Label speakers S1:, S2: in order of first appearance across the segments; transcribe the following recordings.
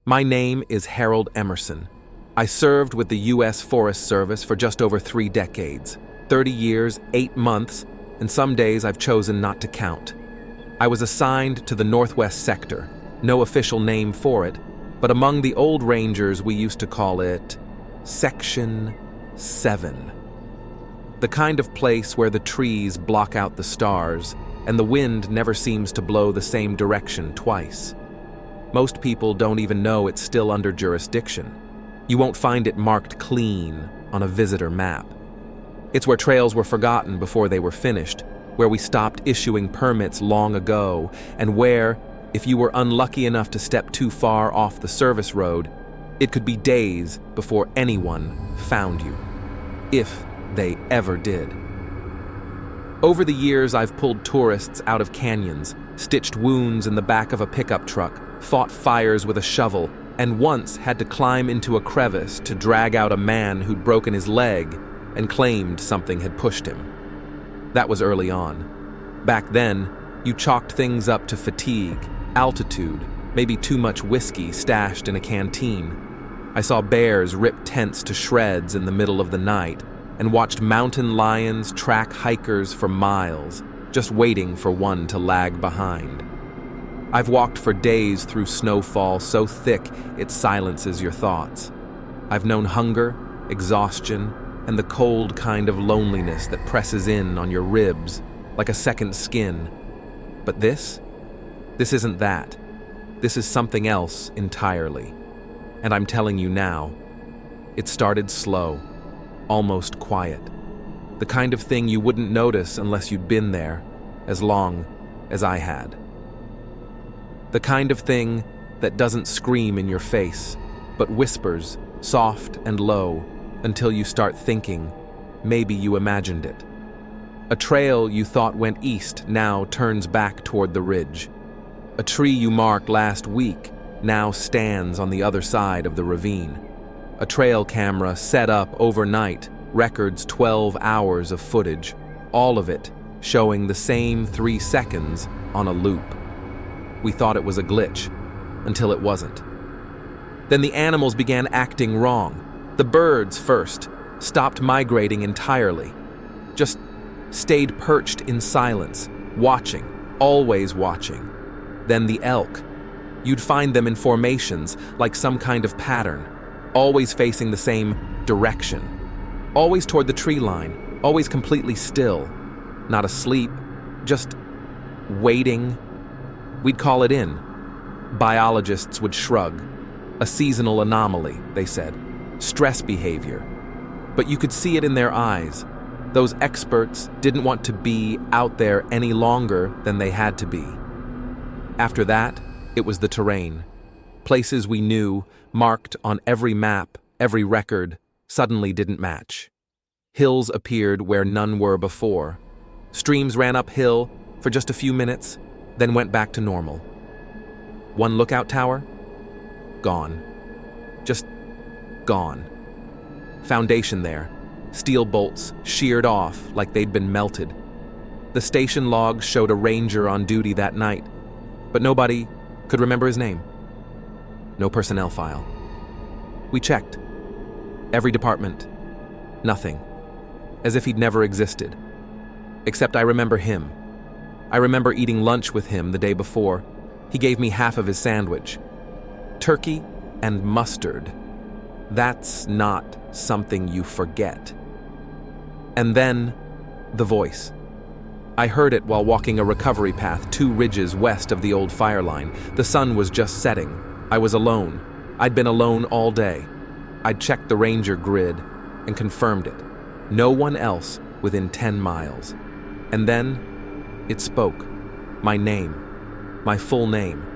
S1: My name is Harold Emerson. I served with the U.S. Forest Service for just over 3 decades, 30 years, 8 months, and some days I've chosen not to count. I was assigned to the Northwest Sector, no official name for it, but among the old Rangers we used to call it Section 7. The kind of place where the trees block out the stars and the wind never seems to blow the same direction twice. Most people don't even know it's still under jurisdiction. You won't find it marked clean on a visitor map. It's where trails were forgotten before they were finished, where we stopped issuing permits long ago, and where, if you were unlucky enough to step too far off the service road, it could be days before anyone found you. If they ever did. Over the years, I've pulled tourists out of canyons, stitched wounds in the back of a pickup truck, fought fires with a shovel, and once had to climb into a crevice to drag out a man who'd broken his leg and claimed something had pushed him. That was early on. Back then, you chalked things up to fatigue, altitude, maybe too much whiskey stashed in a canteen. I saw bears rip tents to shreds in the middle of the night and watched mountain lions track hikers for miles, just waiting for one to lag behind. I've walked for days through snowfall so thick it silences your thoughts. I've known hunger, exhaustion, and the cold kind of loneliness that presses in on your ribs like a second skin. But this isn't that. This is something else entirely. And I'm telling you now, it started slow, almost quiet. The kind of thing you wouldn't notice unless you'd been there as long as I had. The kind of thing that doesn't scream in your face, but whispers, soft and low, until you start thinking, maybe you imagined it. A trail you thought went east now turns back toward the ridge. A tree you marked last week now stands on the other side of the ravine. A trail camera set up overnight records 12 hours of footage, all of it showing the same 3 seconds on a loop. We thought it was a glitch, until it wasn't. Then the animals began acting wrong. The birds first stopped migrating entirely, just stayed perched in silence, watching, always watching. Then the elk. You'd find them in formations, like some kind of pattern, always facing the same direction, always toward the tree line, always completely still, not asleep, just waiting. We'd call it in. Biologists would shrug. A seasonal anomaly, they said. Stress behavior. But you could see it in their eyes. Those experts didn't want to be out there any longer than they had to be. After that, it was the terrain. Places we knew, marked on every map, every record, suddenly didn't match. Hills appeared where none were before. Streams ran uphill for just a few minutes, then went back to normal. One lookout tower? Gone. Just gone. Foundation there. Steel bolts sheared off like they'd been melted. The station logs showed a ranger on duty that night, but nobody could remember his name. No personnel file. We checked. Every department. Nothing. As if he'd never existed. Except I remember him. I remember eating lunch with him the day before. He gave me half of his sandwich. Turkey and mustard. That's not something you forget. And then, the voice. I heard it while walking a recovery path 2 ridges west of the old fire line. The sun was just setting. I was alone. I'd been alone all day. I'd checked the ranger grid and confirmed it. No one else within 10 miles. And then, it spoke. My name. My full name.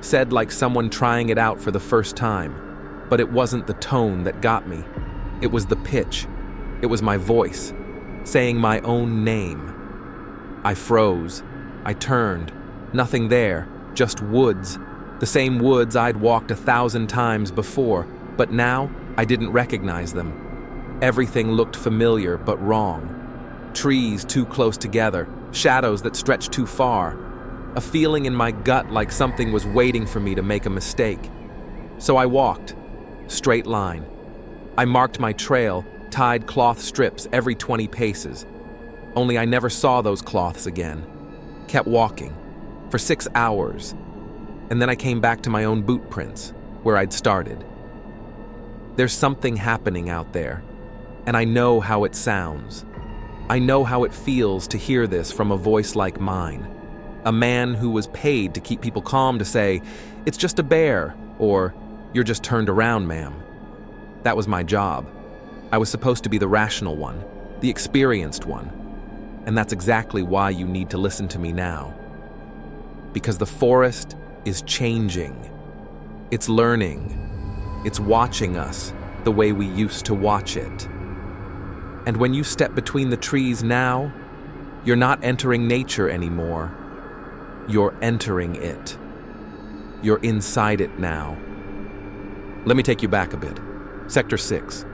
S1: Said like someone trying it out for the first time. But it wasn't the tone that got me. It was the pitch. It was my voice, saying my own name. I froze. I turned. Nothing there, just woods. The same woods I'd walked 1,000 times before, but now I didn't recognize them. Everything looked familiar but wrong. Trees too close together, shadows that stretched too far. A feeling in my gut like something was waiting for me to make a mistake. So I walked, straight line. I marked my trail, tied cloth strips every 20 paces. Only I never saw those cloths again. Kept walking, for 6 hours. And then I came back to my own boot prints, where I'd started. There's something happening out there, and I know how it sounds. I know how it feels to hear this from a voice like mine. A man who was paid to keep people calm to say, "It's just a bear," or "You're just turned around, ma'am." That was my job. I was supposed to be the rational one, the experienced one. And that's exactly why you need to listen to me now. Because the forest is changing. It's learning. It's watching us the way we used to watch it. And when you step between the trees now, you're not entering nature anymore. You're entering it. You're inside it now. Let me take you back a bit. Sector 6.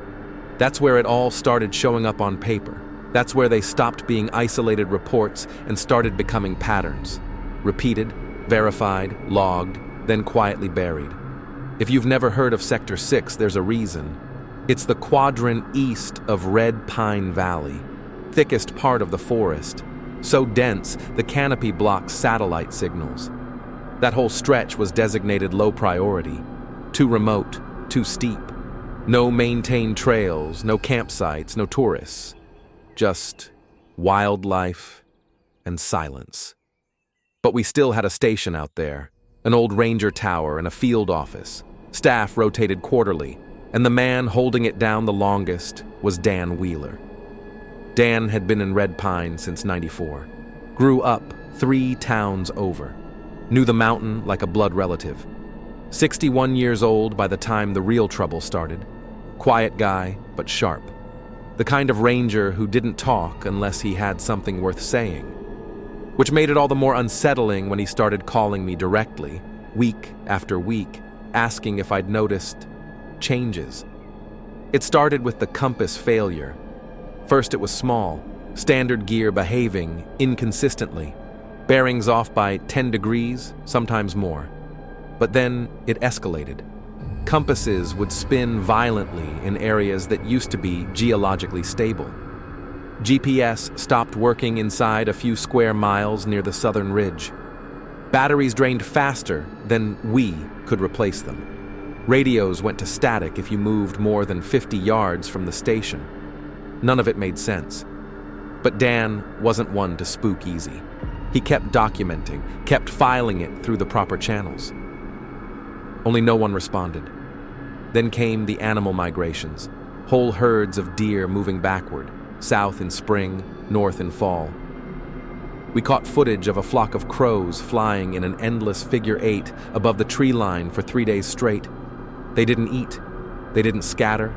S1: That's where it all started showing up on paper. That's where they stopped being isolated reports and started becoming patterns. Repeated, verified, logged, then quietly buried. If you've never heard of Sector 6, there's a reason. It's the quadrant east of Red Pine Valley, thickest part of the forest. So dense, the canopy blocks satellite signals. That whole stretch was designated low priority. Too remote, too steep. No maintained trails, no campsites, no tourists. Just wildlife and silence. But we still had a station out there, an old ranger tower and a field office. Staff rotated quarterly, and the man holding it down the longest was Dan Wheeler. Dan had been in Red Pine since '94. Grew up 3 towns over. Knew the mountain like a blood relative. 61 years old by the time the real trouble started. Quiet guy, but sharp. The kind of ranger who didn't talk unless he had something worth saying. Which made it all the more unsettling when he started calling me directly, week after week, asking if I'd noticed changes. It started with the compass failure. First it was small, standard gear behaving inconsistently, bearings off by 10 degrees, sometimes more. But then it escalated. Compasses would spin violently in areas that used to be geologically stable. GPS stopped working inside a few square miles near the southern ridge. Batteries drained faster than we could replace them. Radios went to static if you moved more than 50 yards from the station. None of it made sense. But Dan wasn't one to spook easy. He kept documenting, kept filing it through the proper channels. Only no one responded. Then came the animal migrations, whole herds of deer moving backward, south in spring, north in fall. We caught footage of a flock of crows flying in an endless figure 8 above the tree line for 3 days straight. They didn't eat, they didn't scatter,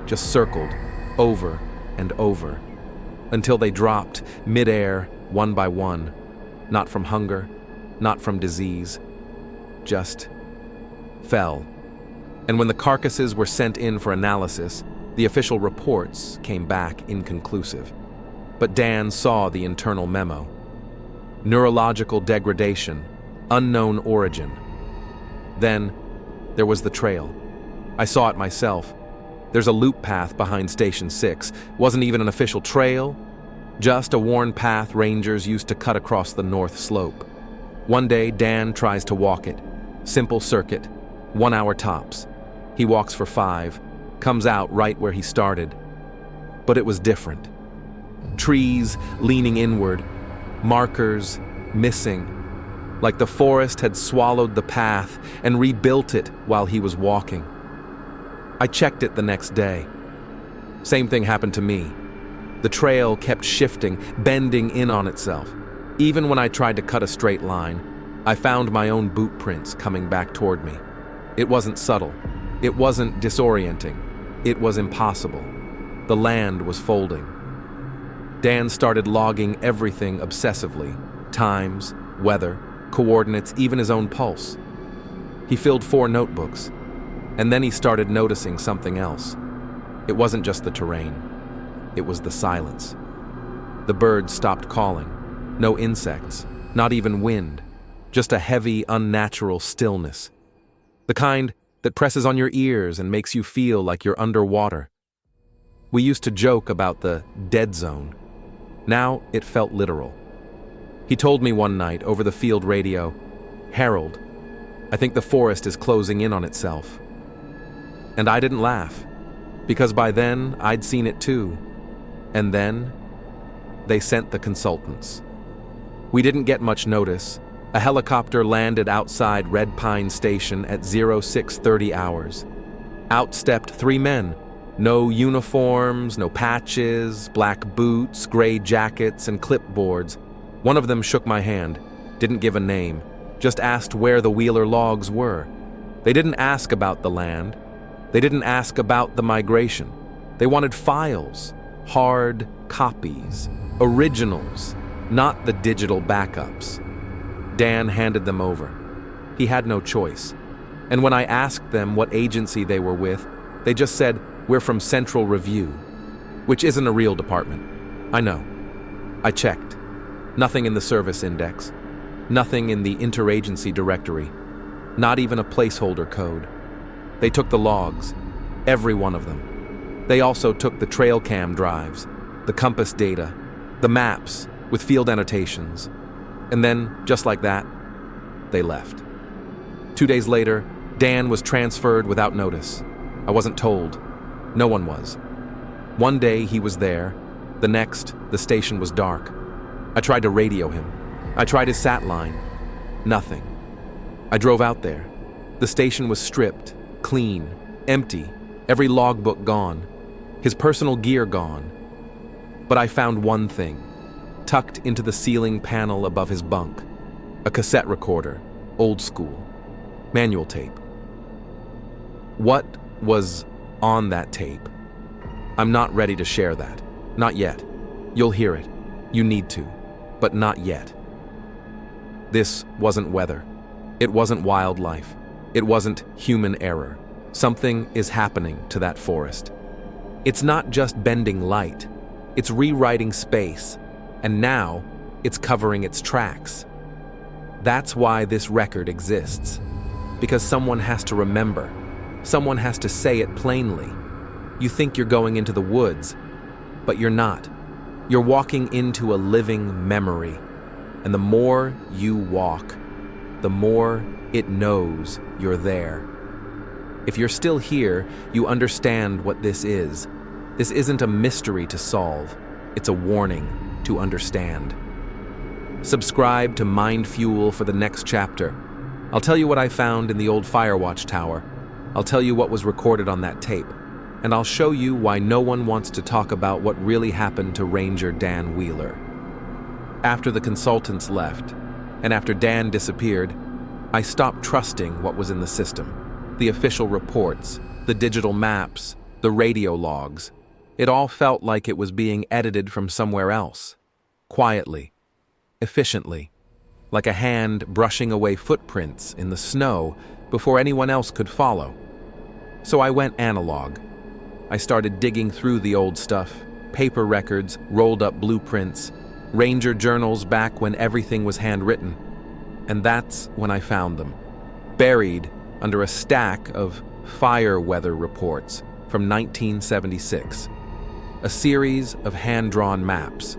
S1: just circled, over and over, until they dropped midair, one by one, not from hunger, not from disease, just fell. And when the carcasses were sent in for analysis, the official reports came back inconclusive. But Dan saw the internal memo. Neurological degradation, unknown origin. Then there was the trail. I saw it myself. There's a loop path behind Station 6. Wasn't even an official trail, just a worn path rangers used to cut across the north slope. One day, Dan tries to walk it. Simple circuit, 1 hour tops. He walks for 5, comes out right where he started. But it was different. Trees leaning inward, markers missing, like the forest had swallowed the path and rebuilt it while he was walking. I checked it the next day. Same thing happened to me. The trail kept shifting, bending in on itself. Even when I tried to cut a straight line, I found my own boot prints coming back toward me. It wasn't subtle. It wasn't disorienting. It was impossible. The land was folding. Dan started logging everything obsessively. Times, weather, coordinates, even his own pulse. He filled 4 notebooks. And then he started noticing something else. It wasn't just the terrain. It was the silence. The birds stopped calling. No insects, not even wind. Just a heavy, unnatural stillness. The kind that presses on your ears and makes you feel like you're underwater. We used to joke about the dead zone. Now it felt literal. He told me one night over the field radio, "Harold, I think the forest is closing in on itself." And I didn't laugh, because by then I'd seen it too. And then they sent the consultants. We didn't get much notice. A helicopter landed outside Red Pine Station at 0630 hours. Out stepped 3 men. No uniforms, no patches, black boots, gray jackets, and clipboards. One of them shook my hand, didn't give a name, just asked where the Wheeler logs were. They didn't ask about the land. They didn't ask about the migration. They wanted files, hard copies, originals, not the digital backups. Dan handed them over. He had no choice. And when I asked them what agency they were with, they just said, "We're from Central Review," which isn't a real department. I know. I checked. Nothing in the service index. Nothing in the interagency directory. Not even a placeholder code. They took the logs, every one of them. They also took the trail cam drives, the compass data, the maps with field annotations. And then, just like that, they left. 2 days later, Dan was transferred without notice. I wasn't told. No one was. One day he was there. The next, the station was dark. I tried to radio him. I tried his sat line. Nothing. I drove out there. The station was stripped, clean, empty, every logbook gone, his personal gear gone. But I found one thing, tucked into the ceiling panel above his bunk. A cassette recorder, old school, manual tape. What was on that tape? I'm not ready to share that. Not yet. You'll hear it. You need to. But not yet. This wasn't weather. It wasn't wildlife. It wasn't human error. Something is happening to that forest. It's not just bending light. It's rewriting space. And now, it's covering its tracks. That's why this record exists. Because someone has to remember. Someone has to say it plainly. You think you're going into the woods, but you're not. You're walking into a living memory. And the more you walk, the more it knows you're there. If you're still here, you understand what this is. This isn't a mystery to solve. It's a warning to understand. Subscribe to MindFuel for the next chapter. I'll tell you what I found in the old Firewatch Tower. I'll tell you what was recorded on that tape. And I'll show you why no one wants to talk about what really happened to Ranger Dan Wheeler. After the consultants left, and after Dan disappeared, I stopped trusting what was in the system. The official reports, the digital maps, the radio logs. It all felt like it was being edited from somewhere else. Quietly, efficiently, like a hand brushing away footprints in the snow before anyone else could follow. So I went analog. I started digging through the old stuff, paper records, rolled up blueprints, ranger journals back when everything was handwritten. And that's when I found them, buried under a stack of fire weather reports from 1976. A series of hand-drawn maps,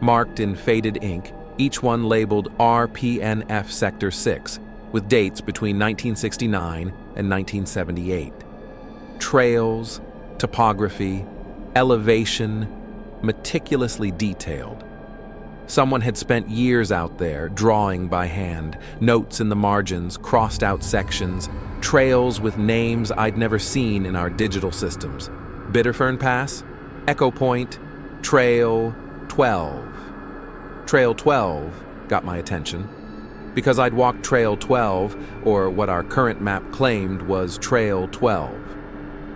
S1: marked in faded ink, each one labeled RPNF Sector 6, with dates between 1969 and 1978. Trails, topography, elevation, meticulously detailed. Someone had spent years out there drawing by hand, notes in the margins, crossed out sections, trails with names I'd never seen in our digital systems. Bitterfern Pass, Echo Point, Trail 12. Trail 12 got my attention because I'd walked Trail 12, or what our current map claimed was Trail 12.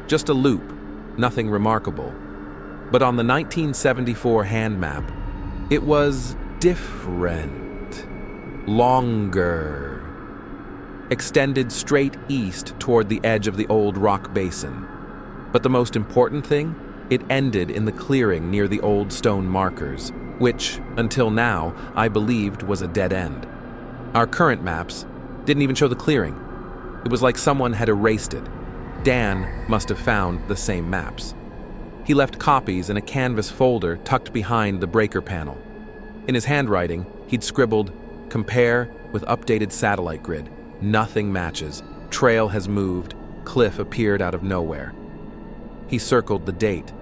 S1: Just a loop, nothing remarkable. But on the 1974 hand map, it was different, longer, extended straight east toward the edge of the old rock basin. But the most important thing, it ended in the clearing near the old stone markers, which, until now, I believed was a dead end. Our current maps didn't even show the clearing. It was like someone had erased it. Dan must have found the same maps. He left copies in a canvas folder tucked behind the breaker panel. In his handwriting, he'd scribbled, "Compare with updated satellite grid. Nothing matches. Trail has moved. Cliff appeared out of nowhere." He circled the date.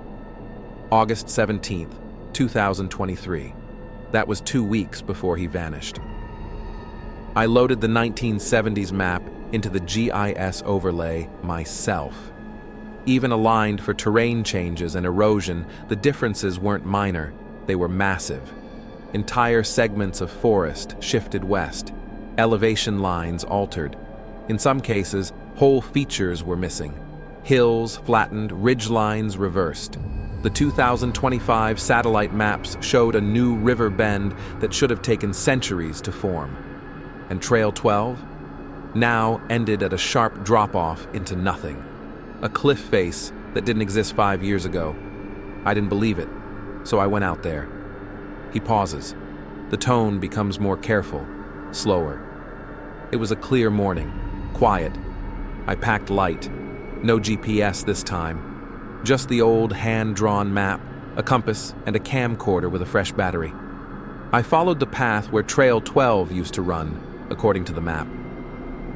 S1: August 17th, 2023. That was 2 weeks before he vanished. I loaded the 1970s map into the GIS overlay myself. Even aligned for terrain changes and erosion, the differences weren't minor, they were massive. Entire segments of forest shifted west, elevation lines altered. In some cases, whole features were missing. Hills flattened, ridge lines reversed. The 2025 satellite maps showed a new river bend that should have taken centuries to form. And Trail 12 now ended at a sharp drop-off into nothing. A cliff face that didn't exist 5 years ago. I didn't believe it, so I went out there. He pauses. The tone becomes more careful, slower. It was a clear morning, quiet. I packed light. No GPS this time. Just the old hand-drawn map, a compass, and a camcorder with a fresh battery. I followed the path where Trail 12 used to run, according to the map.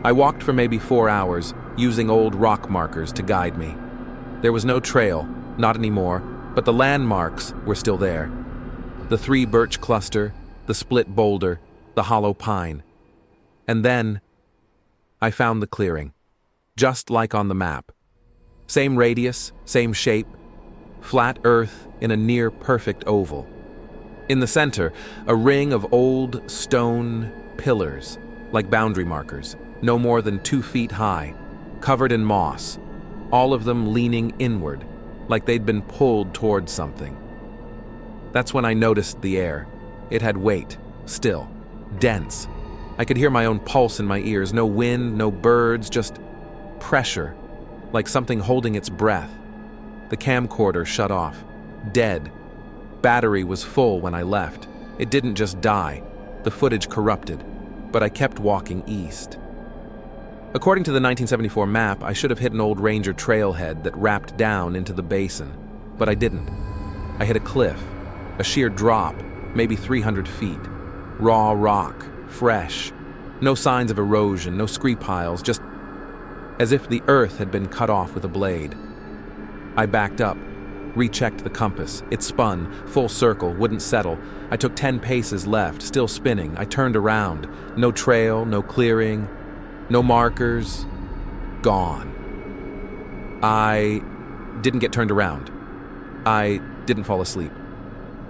S1: I walked for maybe 4 hours, using old rock markers to guide me. There was no trail, not anymore, but the landmarks were still there. The 3 birch cluster, the split boulder, the hollow pine. And then I found the clearing, just like on the map. Same radius, same shape, flat earth in a near-perfect oval. In the center, a ring of old stone pillars, like boundary markers, no more than 2 feet high, covered in moss, all of them leaning inward, like they'd been pulled towards something. That's when I noticed the air. It had weight, still, dense. I could hear my own pulse in my ears, no wind, no birds, just pressure, like something holding its breath. The camcorder shut off, dead. Battery was full when I left. It didn't just die. The footage corrupted, but I kept walking east. According to the 1974 map, I should have hit an old ranger trailhead that wrapped down into the basin, but I didn't. I hit a cliff, a sheer drop, maybe 300 feet. Raw rock, fresh. No signs of erosion, no scree piles, just as if the earth had been cut off with a blade. I backed up, rechecked the compass. It spun, full circle, wouldn't settle. I took 10 paces left, still spinning. I turned around. No trail, no clearing, no markers. Gone. I didn't get turned around. I didn't fall asleep.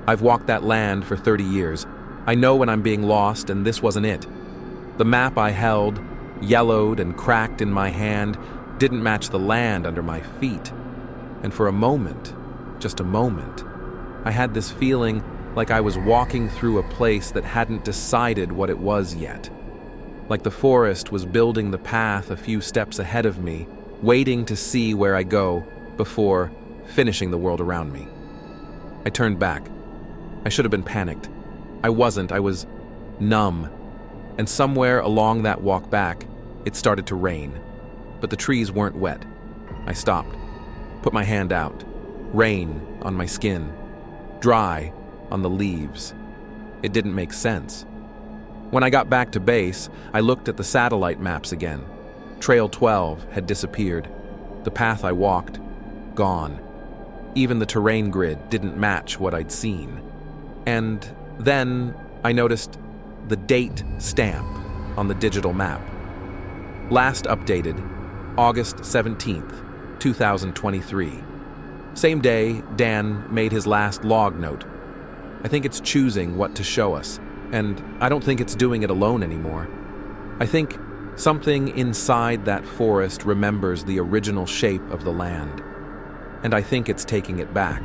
S1: I've walked that land for 30 years. I know when I'm being lost, and this wasn't it. The map I held, yellowed and cracked in my hand, didn't match the land under my feet. And for a moment, just a moment, I had this feeling like I was walking through a place that hadn't decided what it was yet. Like the forest was building the path a few steps ahead of me, waiting to see where I go before finishing the world around me. I turned back. I should have been panicked. I wasn't. I was numb. And somewhere along that walk back, it started to rain. But the trees weren't wet. I stopped, put my hand out. Rain on my skin, dry on the leaves. It didn't make sense. When I got back to base, I looked at the satellite maps again. Trail 12 had disappeared. The path I walked, gone. Even the terrain grid didn't match what I'd seen. And then I noticed the date stamp on the digital map. Last updated, August 17th, 2023. Same day, Dan made his last log note. I think it's choosing what to show us, and I don't think it's doing it alone anymore. I think something inside that forest remembers the original shape of the land, and I think it's taking it back,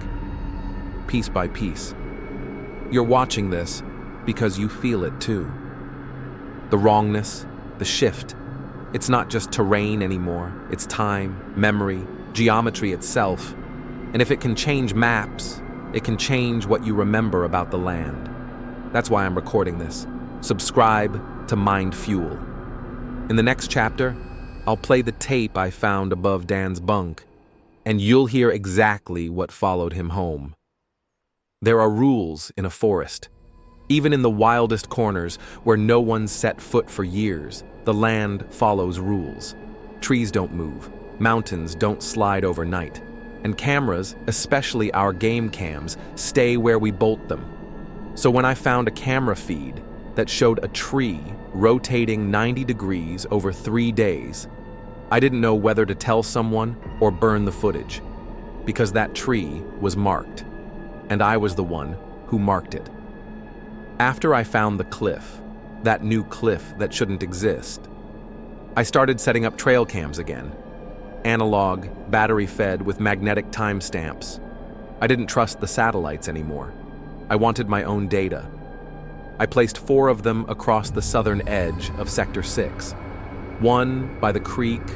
S1: piece by piece. You're watching this because you feel it too. The wrongness, the shift. It's not just terrain anymore, it's time, memory, geometry itself. And if it can change maps, it can change what you remember about the land. That's why I'm recording this. Subscribe to MindFuel. In the next chapter, I'll play the tape I found above Dan's bunk, and you'll hear exactly what followed him home. There are rules in a forest. Even in the wildest corners where no one's set foot for years, the land follows rules. Trees don't move, mountains don't slide overnight, and cameras, especially our game cams, stay where we bolt them. So when I found a camera feed that showed a tree rotating 90 degrees over 3 days, I didn't know whether to tell someone or burn the footage, because that tree was marked, and I was the one who marked it. After I found the cliff, that new cliff that shouldn't exist, I started setting up trail cams again. Analog, battery-fed with magnetic timestamps. I didn't trust the satellites anymore. I wanted my own data. I placed 4 of them across the southern edge of Sector 6. 1 by the creek,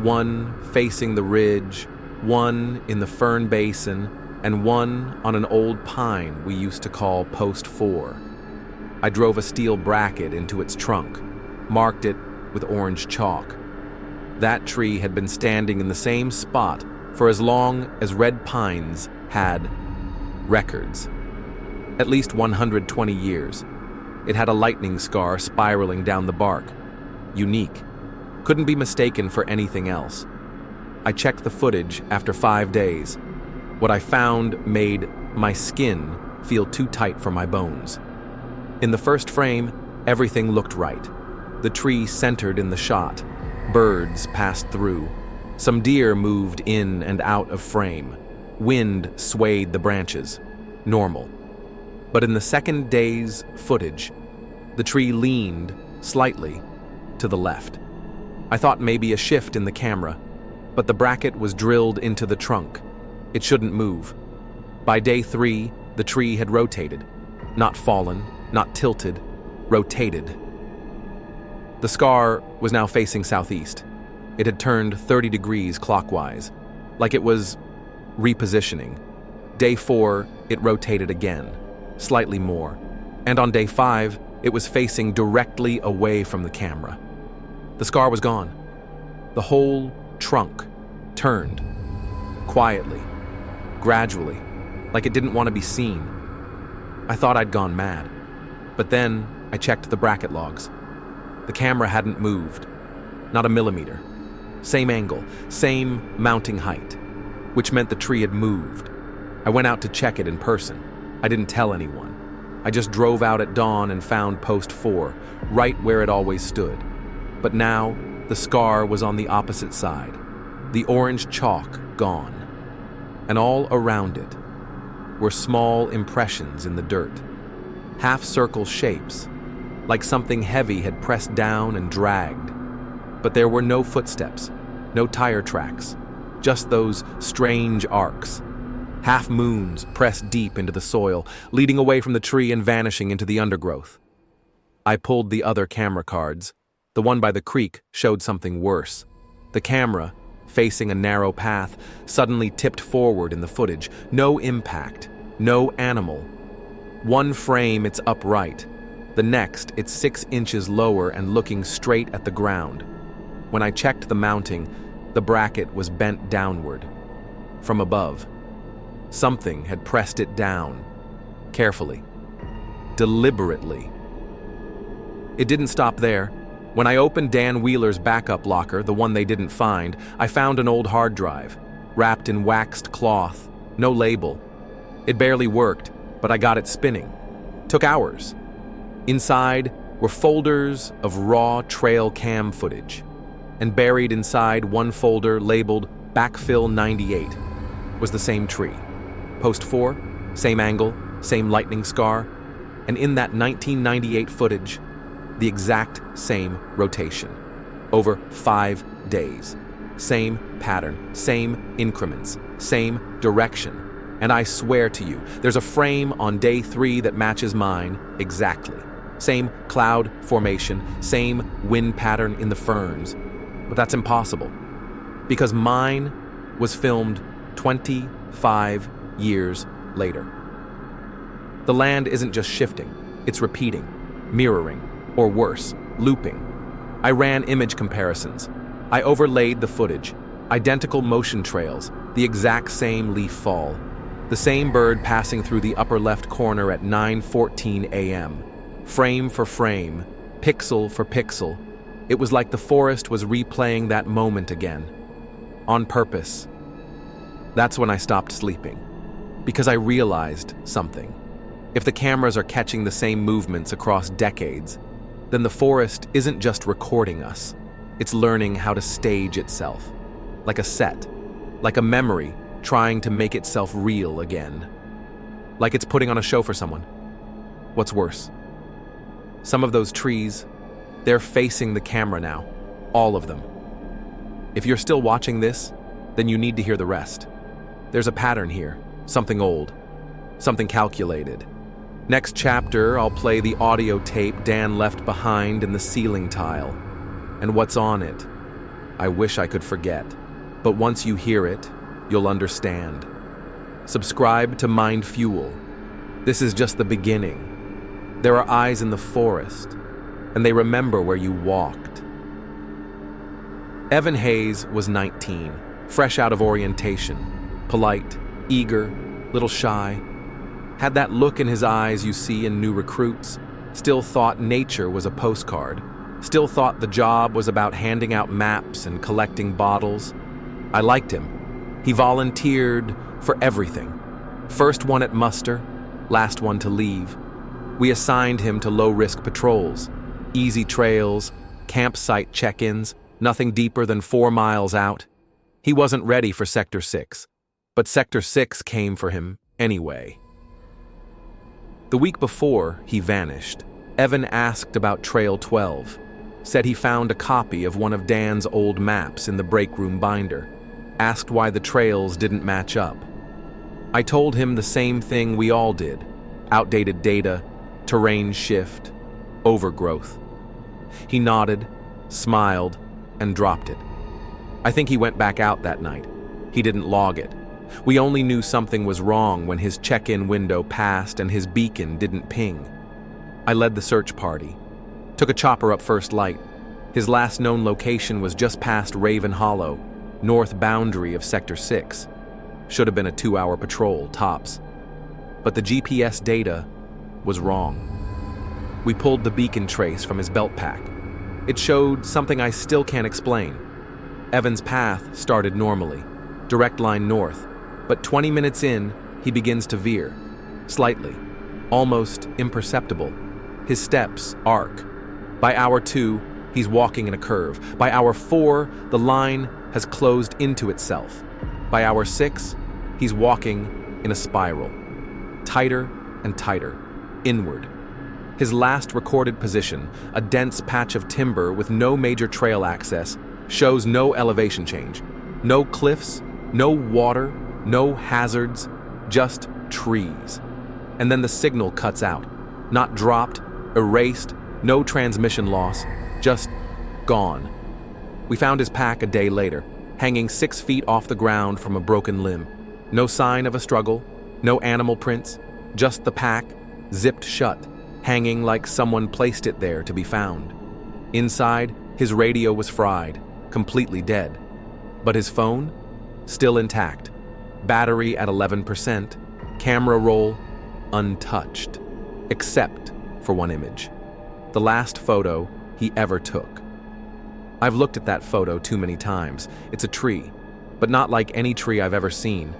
S1: 1 facing the ridge, 1 in the fern basin, and 1 on an old pine we used to call Post 4. I drove a steel bracket into its trunk, marked it with orange chalk. That tree had been standing in the same spot for as long as red pines had records. At least 120 years. It had a lightning scar spiraling down the bark. Unique. Couldn't be mistaken for anything else. I checked the footage after 5 days. What I found made my skin feel too tight for my bones. In the first frame, everything looked right. The tree centered in the shot. Birds passed through. Some deer moved in and out of frame. Wind swayed the branches. Normal. But in the second day's footage, the tree leaned slightly to the left. I thought maybe a shift in the camera, but the bracket was drilled into the trunk. It shouldn't move. By day 3, the tree had rotated. Not fallen, not tilted, rotated. The scar was now facing southeast. It had turned 30 degrees clockwise, like it was repositioning. Day 4, it rotated again, slightly more. And on day 5, it was facing directly away from the camera. The scar was gone. The whole trunk turned, quietly, gradually, like it didn't want to be seen. I thought I'd gone mad. But then I checked the bracket logs. The camera hadn't moved, not a millimeter. Same angle, same mounting height, which meant the tree had moved. I went out to check it in person. I didn't tell anyone. I just drove out at dawn and found Post 4, right where it always stood. But now, the scar was on the opposite side, the orange chalk gone. And all around it were small impressions in the dirt, half-circle shapes, like something heavy had pressed down and dragged. But there were no footsteps, no tire tracks, just those strange arcs. Half moons pressed deep into the soil, leading away from the tree and vanishing into the undergrowth. I pulled the other camera cards. The one by the creek showed something worse. The camera, facing a narrow path, suddenly tipped forward in the footage. No impact, no animal. One frame it's upright. The next, it's 6 inches lower and looking straight at the ground. When I checked the mounting, the bracket was bent downward. From above, something had pressed it down, carefully, deliberately. It didn't stop there. When I opened Dan Wheeler's backup locker, the one they didn't find, I found an old hard drive, wrapped in waxed cloth, no label. It barely worked, but I got it spinning. Took hours. Inside were folders of raw trail cam footage, and buried inside one folder labeled Backfill 98 was the same tree. Post 4, same angle, same lightning scar, and in that 1998 footage, the exact same rotation. Over 5 days. Same pattern, same increments, same direction. And I swear to you, there's a frame on day 3 that matches mine exactly. Same cloud formation, same wind pattern in the ferns. But that's impossible, because mine was filmed 25 years later. The land isn't just shifting, it's repeating, mirroring, or worse, looping. I ran image comparisons. I overlaid the footage, identical motion trails, the exact same leaf fall, the same bird passing through the upper left corner at 9:14 a.m. Frame for frame, pixel for pixel, it was like the forest was replaying that moment again. On purpose. That's when I stopped sleeping. Because I realized something. If the cameras are catching the same movements across decades, then the forest isn't just recording us. It's learning how to stage itself. Like a set. Like a memory trying to make itself real again. Like it's putting on a show for someone. What's worse? Some of those trees, they're facing the camera now. All of them. If you're still watching this, then you need to hear the rest. There's a pattern here. Something old. Something calculated. Next chapter, I'll play the audio tape Dan left behind in the ceiling tile. And what's on it? I wish I could forget. But once you hear it, you'll understand. Subscribe to MindFuel. This is just the beginning. There are eyes in the forest, and they remember where you walked. Evan Hayes was 19, fresh out of orientation, polite, eager, little shy. Had that look in his eyes you see in new recruits, still thought nature was a postcard, still thought the job was about handing out maps and collecting bottles. I liked him. He volunteered for everything. First one at muster, last one to leave. We assigned him to low-risk patrols, easy trails, campsite check-ins, nothing deeper than 4 miles out. He wasn't ready for Sector 6, but Sector 6 came for him anyway. The week before he vanished, Evan asked about Trail 12, said he found a copy of one of Dan's old maps in the break room binder, asked why the trails didn't match up. I told him the same thing we all did: outdated data, terrain shift, overgrowth. He nodded, smiled, and dropped it. I think he went back out that night. He didn't log it. We only knew something was wrong when his check-in window passed and his beacon didn't ping. I led the search party. Took a chopper up First Light. His last known location was just past Raven Hollow, north boundary of Sector 6. Should have been a 2-hour patrol, tops. But the GPS data was wrong. We pulled the beacon trace from his belt pack. It showed something I still can't explain. Evan's path started normally, direct line north, but 20 minutes in, he begins to veer, slightly, almost imperceptible. His steps arc. By hour 2, he's walking in a curve. By hour 4, the line has closed into itself. By hour 6, he's walking in a spiral, tighter and tighter, inward. His last recorded position, a dense patch of timber with no major trail access, shows no elevation change, no cliffs, no water, no hazards, just trees. And then the signal cuts out, not dropped, erased, no transmission loss, just gone. We found his pack a day later, hanging 6 feet off the ground from a broken limb. No sign of a struggle, no animal prints, just the pack, zipped shut, hanging like someone placed it there to be found. Inside, his radio was fried, completely dead. But his phone? Still intact. Battery at 11%, camera roll untouched, except for one image. The last photo he ever took. I've looked at that photo too many times. It's a tree, but not like any tree I've ever seen.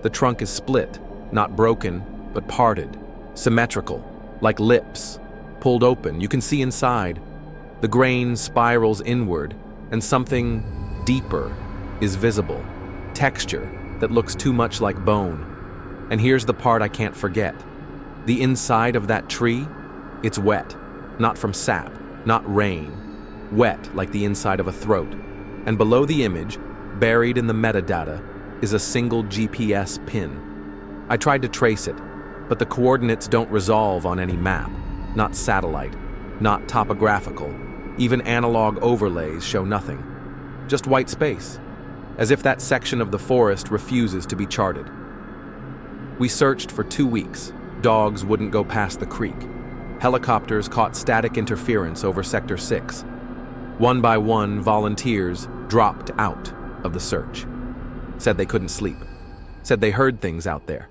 S1: The trunk is split, not broken, but parted, symmetrical, like lips, pulled open. You can see inside. The grain spirals inward, and something deeper is visible. Texture that looks too much like bone. And here's the part I can't forget. The inside of that tree, it's wet, not from sap, not rain. Wet like the inside of a throat. And below the image, buried in the metadata, is a single GPS pin. I tried to trace it, but the coordinates don't resolve on any map. Not satellite, not topographical. Even analog overlays show nothing. Just white space, as if that section of the forest refuses to be charted. We searched for 2 weeks. Dogs wouldn't go past the creek. Helicopters caught static interference over Sector 6. One by one, volunteers, dropped out of the search. Said they couldn't sleep. Said they heard things out there.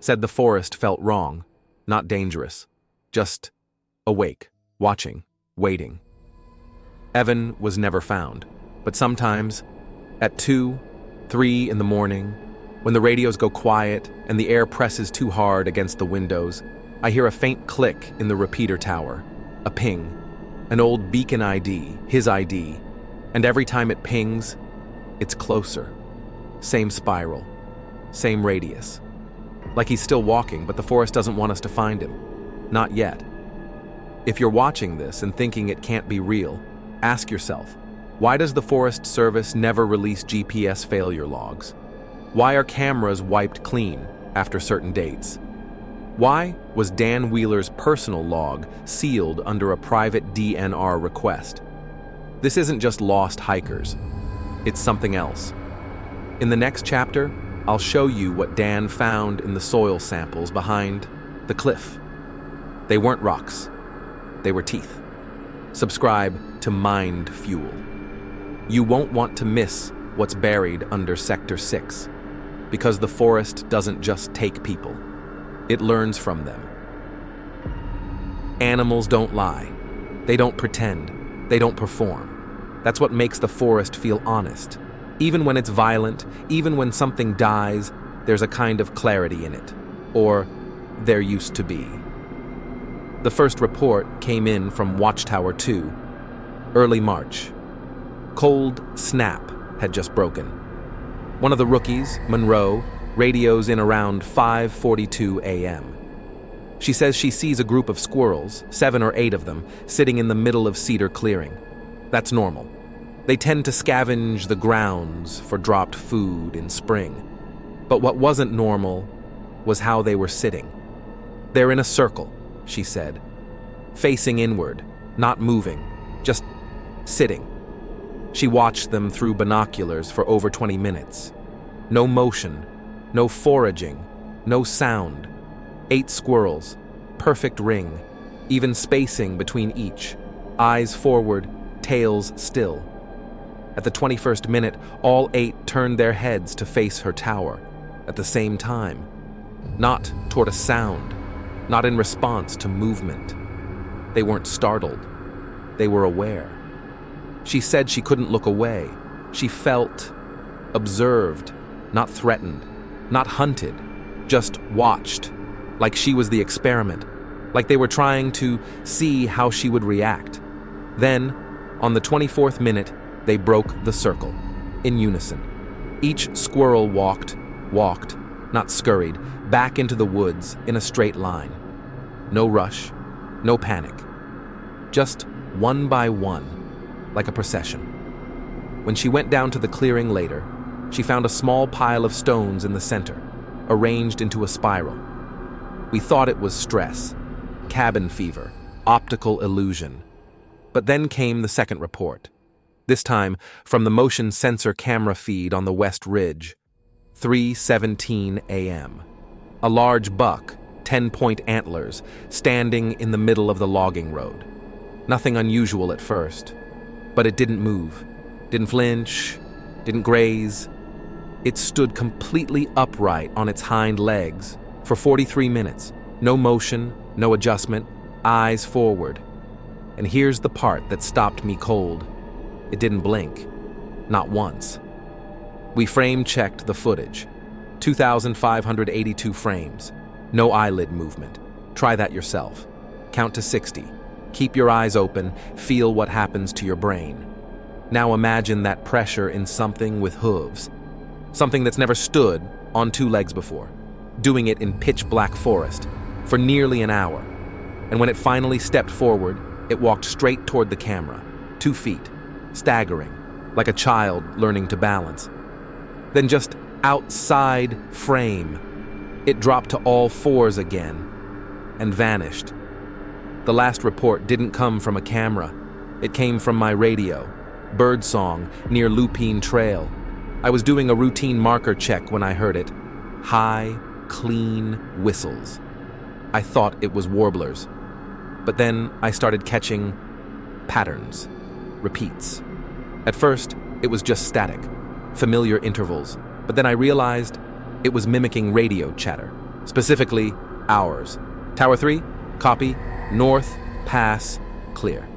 S1: Said the forest felt wrong, not dangerous. Just awake, watching, waiting. Evan was never found, but sometimes, at 2, 3 in the morning, when the radios go quiet and the air presses too hard against the windows, I hear a faint click in the repeater tower, a ping, an old beacon ID, his ID, and every time it pings, it's closer. Same spiral, same radius. Like he's still walking, but the forest doesn't want us to find him. Not yet. If you're watching this and thinking it can't be real, ask yourself, why does the Forest Service never release GPS failure logs? Why are cameras wiped clean after certain dates? Why was Dan Wheeler's personal log sealed under a private DNR request? This isn't just lost hikers. It's something else. In the next chapter, I'll show you what Dan found in the soil samples behind the cliff. They weren't rocks. They were teeth. Subscribe to MindFuel. You won't want to miss what's buried under Sector 6, because the forest doesn't just take people. It learns from them. Animals don't lie. They don't pretend. They don't perform. That's what makes the forest feel honest. Even when it's violent, even when something dies, there's a kind of clarity in it. Or there used to be. The first report came in from Watchtower 2, early March. Cold snap had just broken. One of the rookies, Monroe, radios in around 5:42 a.m. She says she sees a group of squirrels, 7 or 8 of them, sitting in the middle of Cedar Clearing. That's normal. They tend to scavenge the grounds for dropped food in spring. But what wasn't normal was how they were sitting. They're in a circle, she said, facing inward, not moving, just sitting. She watched them through binoculars for over 20 minutes. No motion, no foraging, no sound. 8 squirrels, perfect ring, even spacing between each, eyes forward, tails still. At the 21st minute, all 8 turned their heads to face her tower, at the same time. Not toward a sound, not in response to movement. They weren't startled. They were aware. She said she couldn't look away. She felt observed, not threatened, not hunted, just watched, like she was the experiment, like they were trying to see how she would react. Then, on the 24th minute, they broke the circle, in unison. Each squirrel walked, not scurried, back into the woods in a straight line. No rush, no panic. Just one by one, like a procession. When she went down to the clearing later, she found a small pile of stones in the center, arranged into a spiral. We thought it was stress, cabin fever, optical illusion. But then came the second report, this time from the motion sensor camera feed on the West Ridge, 3:17 a.m. A large buck, 10-point antlers, standing in the middle of the logging road. Nothing unusual at first, but it didn't move, didn't flinch, didn't graze. It stood completely upright on its hind legs for 43 minutes, no motion, no adjustment, eyes forward. And here's the part that stopped me cold. It didn't blink, not once. We frame-checked the footage, 2,582 frames, no eyelid movement. Try that yourself. Count to 60. Keep your eyes open, feel what happens to your brain. Now imagine that pressure in something with hooves, something that's never stood on 2 legs before, doing it in pitch-black forest for nearly an hour. And when it finally stepped forward, it walked straight toward the camera, 2 feet, staggering, like a child learning to balance. Then just outside frame, it dropped to all 4s again and vanished. The last report didn't come from a camera. It came from my radio, birdsong near Lupine Trail. I was doing a routine marker check when I heard it. High, clean whistles. I thought it was warblers. But then I started catching patterns, repeats. At first, It was just static, familiar intervals, but then I realized it was mimicking radio chatter, specifically ours. Tower 3, copy, north, pass, clear.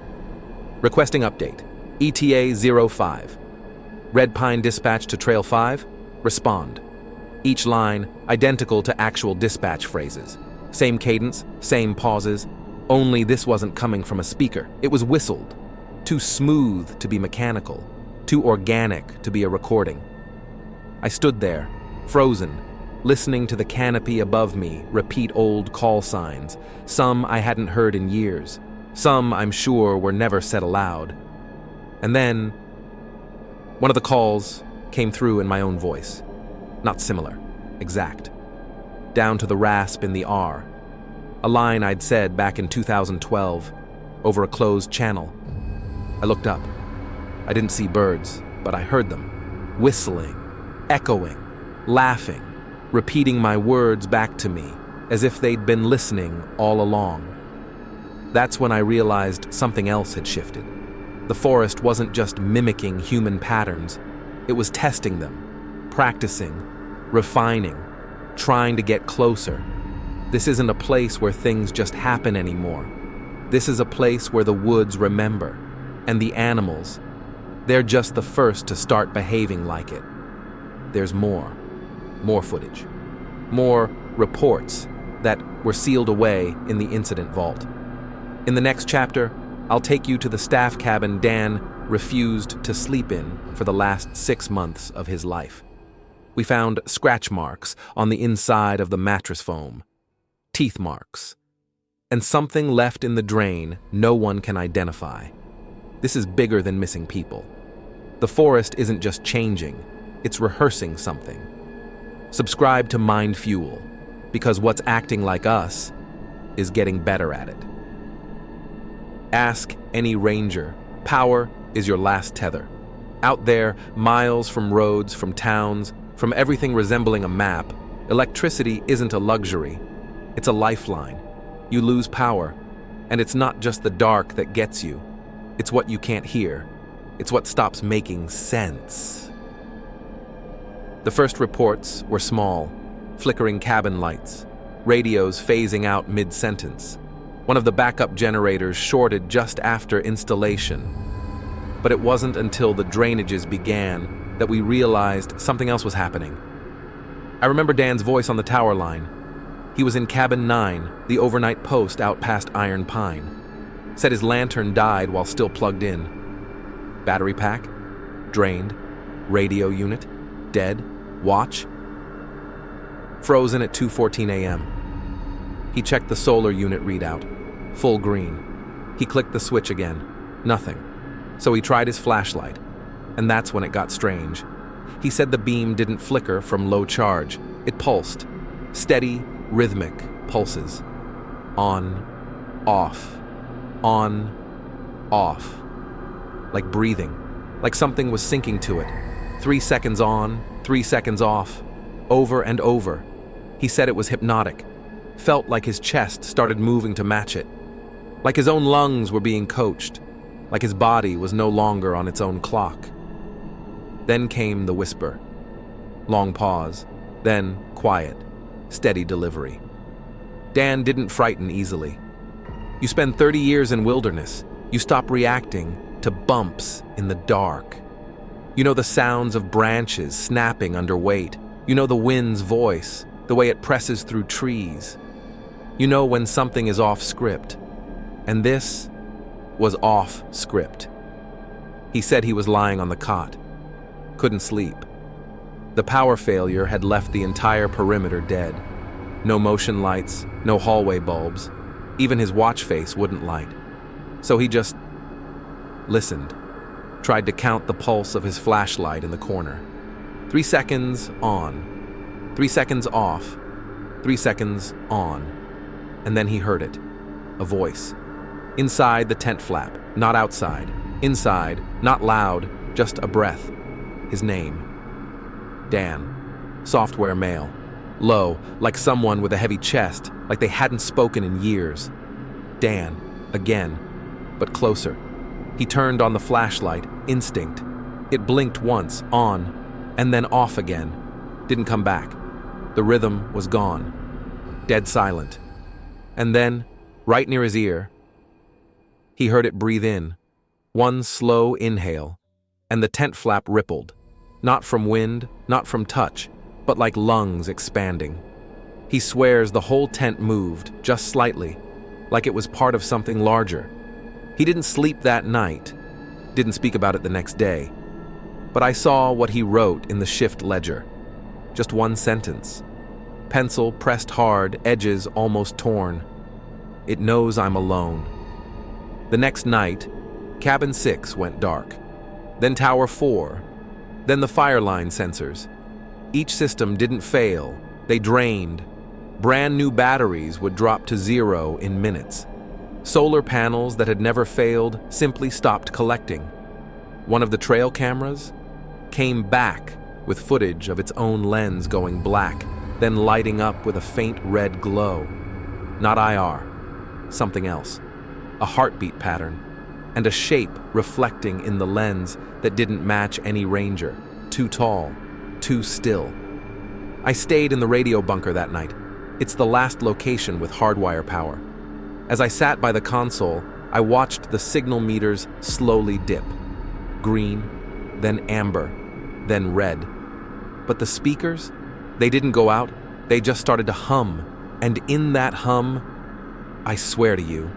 S1: Requesting update, ETA 05. Red Pine dispatch to Trail 5, respond. Each line identical to actual dispatch phrases. Same cadence, same pauses, only this wasn't coming from a speaker. It was whistled. Too smooth to be mechanical, too organic to be a recording. I stood there, frozen, listening to the canopy above me repeat old call signs, some I hadn't heard in years, some I'm sure were never said aloud. And then, one of the calls came through in my own voice. Not similar, exact. Down to the rasp in the R. A line I'd said back in 2012, over a closed channel. I looked up. I didn't see birds, but I heard them, whistling, echoing, laughing, repeating my words back to me, as if they'd been listening all along. That's when I realized something else had shifted. The forest wasn't just mimicking human patterns, it was testing them, practicing, refining, trying to get closer. This isn't a place where things just happen anymore. This is a place where the woods remember, and the animals, they're just the first to start behaving like it. There's more footage, more reports that were sealed away in the incident vault. In the next chapter, I'll take you to the staff cabin Dan refused to sleep in for the last 6 months of his life. We found scratch marks on the inside of the mattress foam, teeth marks, and something left in the drain no one can identify. This is bigger than missing people. The forest isn't just changing, it's rehearsing something. Subscribe to MindFuel, because what's acting like us is getting better at it. Ask any ranger. Power is your last tether. Out there, miles from roads, from towns, from everything resembling a map, electricity isn't a luxury. It's a lifeline. You lose power, and it's not just the dark that gets you. It's what you can't hear. It's what stops making sense. The first reports were small, flickering cabin lights, radios phasing out mid-sentence. One of the backup generators shorted just after installation. But it wasn't until the drainages began that we realized something else was happening. I remember Dan's voice on the tower line. He was in cabin 9, the overnight post out past Iron Pine. Said his lantern died while still plugged in. Battery pack? Drained. Radio unit? Dead. Watch? Frozen at 2:14 a.m. He checked the solar unit readout. Full green. He clicked the switch again. Nothing. So he tried his flashlight. And that's when it got strange. He said the beam didn't flicker from low charge. It pulsed. Steady, rhythmic pulses. On, off. On, off. Like breathing. Like something was sinking to it. 3 seconds on, 3 seconds off. Over and over. He said it was hypnotic. Felt like his chest started moving to match it. Like his own lungs were being coached. Like his body was no longer on its own clock. Then came the whisper. Long pause. Then quiet. Steady delivery. Dan didn't frighten easily. You spend 30 years in wilderness. You stop reacting to bumps in the dark. You know the sounds of branches snapping under weight. You know the wind's voice, the way it presses through trees. You know when something is off script. And this was off script. He said he was lying on the cot. Couldn't sleep. The power failure had left the entire perimeter dead. No motion lights, no hallway bulbs. Even his watch face wouldn't light. So he just listened. Tried to count the pulse of his flashlight in the corner. 3 seconds on. 3 seconds off. 3 seconds on. And then he heard it. A voice. Inside the tent flap, not outside. Inside, not loud, just a breath. His name. Dan. Software male. Low, like someone with a heavy chest, like they hadn't spoken in years. Dan. Again. But closer. He turned on the flashlight. Instinct. It blinked once, on, and then off again. Didn't come back. The rhythm was gone. Dead silent. And then, right near his ear, he heard it breathe in. One slow inhale, and the tent flap rippled. Not from wind, not from touch, but like lungs expanding. He swears the whole tent moved, just slightly, like it was part of something larger. He didn't sleep that night, didn't speak about it the next day. But I saw what he wrote in the shift ledger. Just one sentence. Pencil pressed hard, edges almost torn. It knows I'm alone. The next night, Cabin 6 went dark. Then Tower 4. Then the fire line sensors. Each system didn't fail. They drained. Brand new batteries would drop to 0 in minutes. Solar panels that had never failed simply stopped collecting. One of the trail cameras came back with footage of its own lens going black, then lighting up with a faint red glow. Not IR, something else. A heartbeat pattern, and a shape reflecting in the lens that didn't match any ranger. Too tall, too still. I stayed in the radio bunker that night. It's the last location with hardwire power. As I sat by the console, I watched the signal meters slowly dip. Green, then amber, then red. But the speakers, they didn't go out, they just started to hum. And in that hum, I swear to you,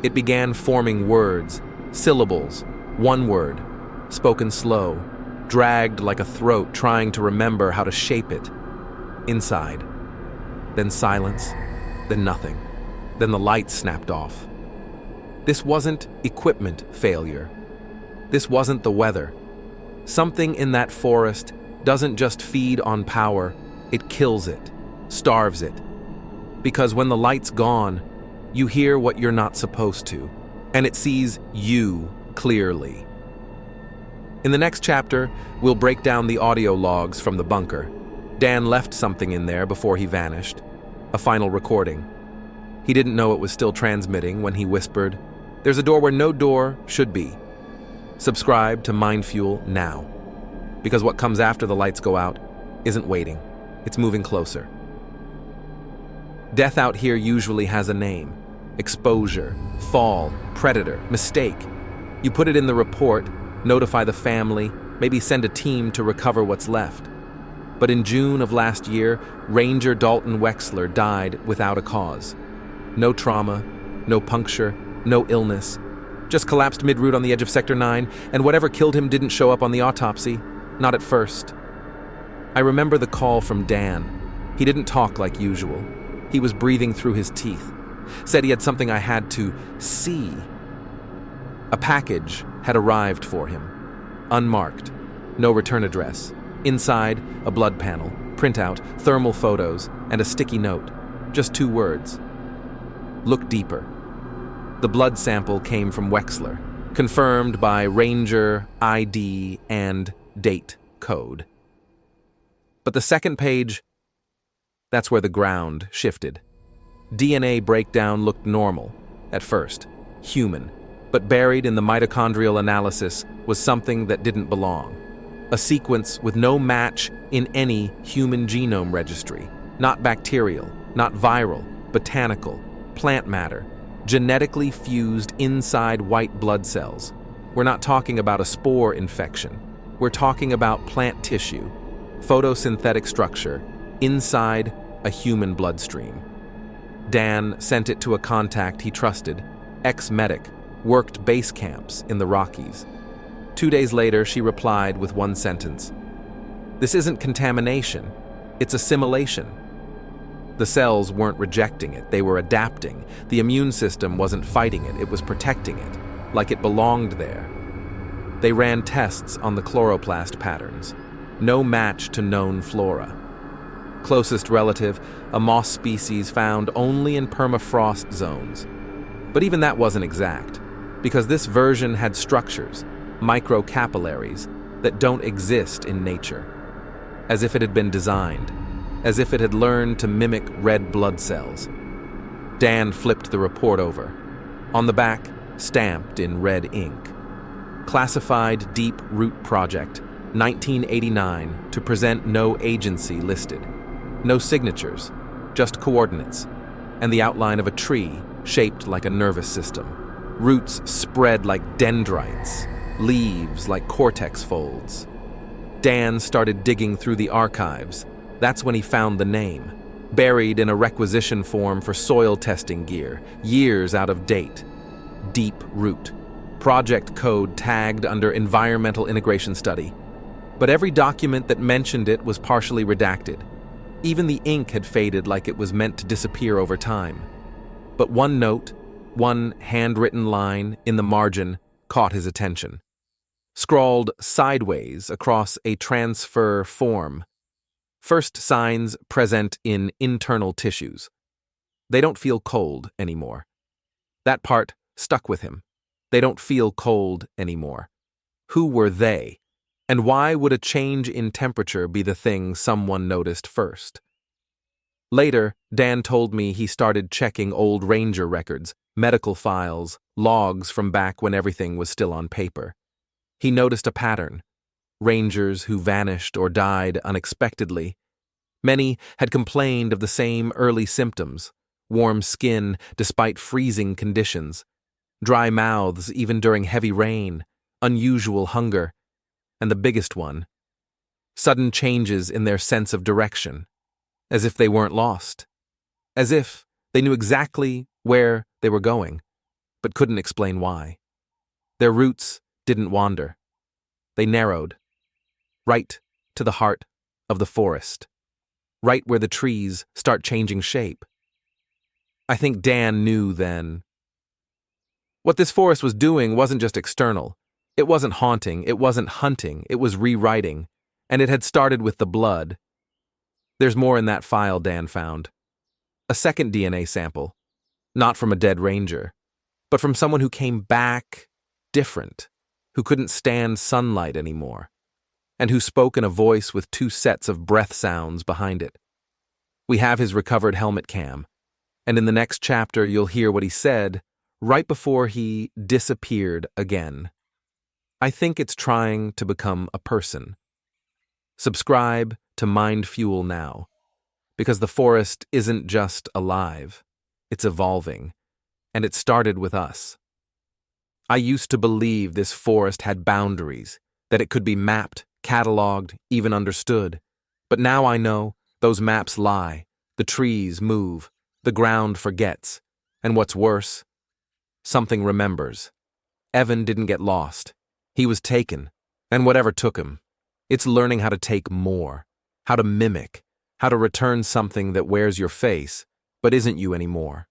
S1: it began forming words, syllables, one word, spoken slow, dragged like a throat trying to remember how to shape it. Inside. Then silence, then nothing. Then the lights snapped off. This wasn't equipment failure. This wasn't the weather. Something in that forest doesn't just feed on power, it kills it, starves it. Because when the light's gone, you hear what you're not supposed to, and it sees you clearly. In the next chapter, we'll break down the audio logs from the bunker. Dan left something in there before he vanished, a final recording. He didn't know it was still transmitting when he whispered, "There's a door where no door should be." Subscribe to MindFuel now, because what comes after the lights go out isn't waiting, it's moving closer. Death out here usually has a name. Exposure, fall, predator, mistake. You put it in the report, notify the family, maybe send a team to recover what's left. But in June of last year, Ranger Dalton Wexler died without a cause. No trauma, no puncture, no illness. Just collapsed mid-route on the edge of Sector 9, and whatever killed him didn't show up on the autopsy. Not at first. I remember the call from Dan. He didn't talk like usual. He was breathing through his teeth. Said he had something I had to see. A package had arrived for him. Unmarked. No return address. Inside, a blood panel, printout, thermal photos, and a sticky note. Just 2 words. Look deeper. The blood sample came from Wexler, confirmed by Ranger, ID, and date code. But the second page, that's where the ground shifted. DNA breakdown looked normal, at first, human, but buried in the mitochondrial analysis was something that didn't belong. A sequence with no match in any human genome registry. Not bacterial, not viral, botanical, plant matter, genetically fused inside white blood cells. We're not talking about a spore infection. We're talking about plant tissue, photosynthetic structure, inside a human bloodstream. Dan sent it to a contact he trusted, ex-medic, worked base camps in the Rockies. 2 days later, she replied with one sentence. "This isn't contamination, it's assimilation." The cells weren't rejecting it, they were adapting. The immune system wasn't fighting it, it was protecting it, like it belonged there. They ran tests on the chloroplast patterns. No match to known flora. Closest relative, a moss species found only in permafrost zones. But even that wasn't exact, because this version had structures, microcapillaries, that don't exist in nature. As if it had been designed, as if it had learned to mimic red blood cells. Dan flipped the report over. On the back, stamped in red ink. Classified Deep Root Project, 1989, to present no agency listed. No signatures, just coordinates, and the outline of a tree shaped like a nervous system. Roots spread like dendrites, leaves like cortex folds. Dan started digging through the archives. That's when he found the name, buried in a requisition form for soil testing gear, years out of date. Deep Root. Project code tagged under Environmental Integration Study. But every document that mentioned it was partially redacted. Even the ink had faded like it was meant to disappear over time. But one note, one handwritten line in the margin, caught his attention. Scrawled sideways across a transfer form. First signs present in internal tissues. They don't feel cold anymore. That part stuck with him. They don't feel cold anymore. Who were they? And why would a change in temperature be the thing someone noticed first? Later, Dan told me he started checking old ranger records, medical files, logs from back when everything was still on paper. He noticed a pattern. Rangers who vanished or died unexpectedly. Many had complained of the same early symptoms: warm skin despite freezing conditions, dry mouths even during heavy rain, unusual hunger, and the biggest one, sudden changes in their sense of direction, as if they weren't lost, as if they knew exactly where they were going, but couldn't explain why. Their routes didn't wander. They narrowed, right to the heart of the forest, right where the trees start changing shape. I think Dan knew then. What this forest was doing wasn't just external. It wasn't haunting, it wasn't hunting, it was rewriting, and it had started with the blood. There's more in that file Dan found. A second DNA sample, not from a dead ranger, but from someone who came back different, who couldn't stand sunlight anymore, and who spoke in a voice with two sets of breath sounds behind it. We have his recovered helmet cam, and in the next chapter you'll hear what he said right before he disappeared again. I think it's trying to become a person. Subscribe to MindFuel now, because the forest isn't just alive, it's evolving, and it started with us. I used to believe this forest had boundaries, that it could be mapped, cataloged, even understood. But now I know those maps lie, the trees move, the ground forgets, and what's worse, something remembers. Evan didn't get lost. He was taken, and whatever took him. It's learning how to take more, how to mimic, how to return something that wears your face, but isn't you anymore.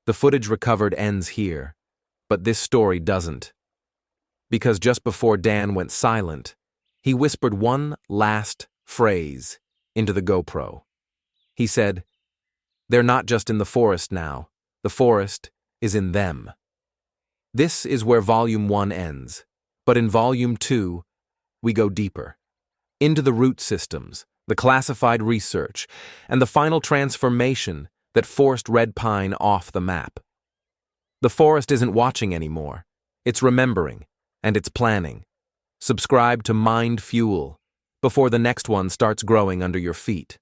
S1: The footage recovered ends here, but this story doesn't. Because just before Dan went silent, he whispered one last phrase into the GoPro. He said, "They're not just in the forest now. The forest is in them." This is where Volume 1 ends. But in Volume 2, we go deeper. Into the root systems, the classified research, and the final transformation that forced Red Pine off the map. The forest isn't watching anymore. It's remembering, and it's planning. Subscribe to MindFuel before the next one starts growing under your feet.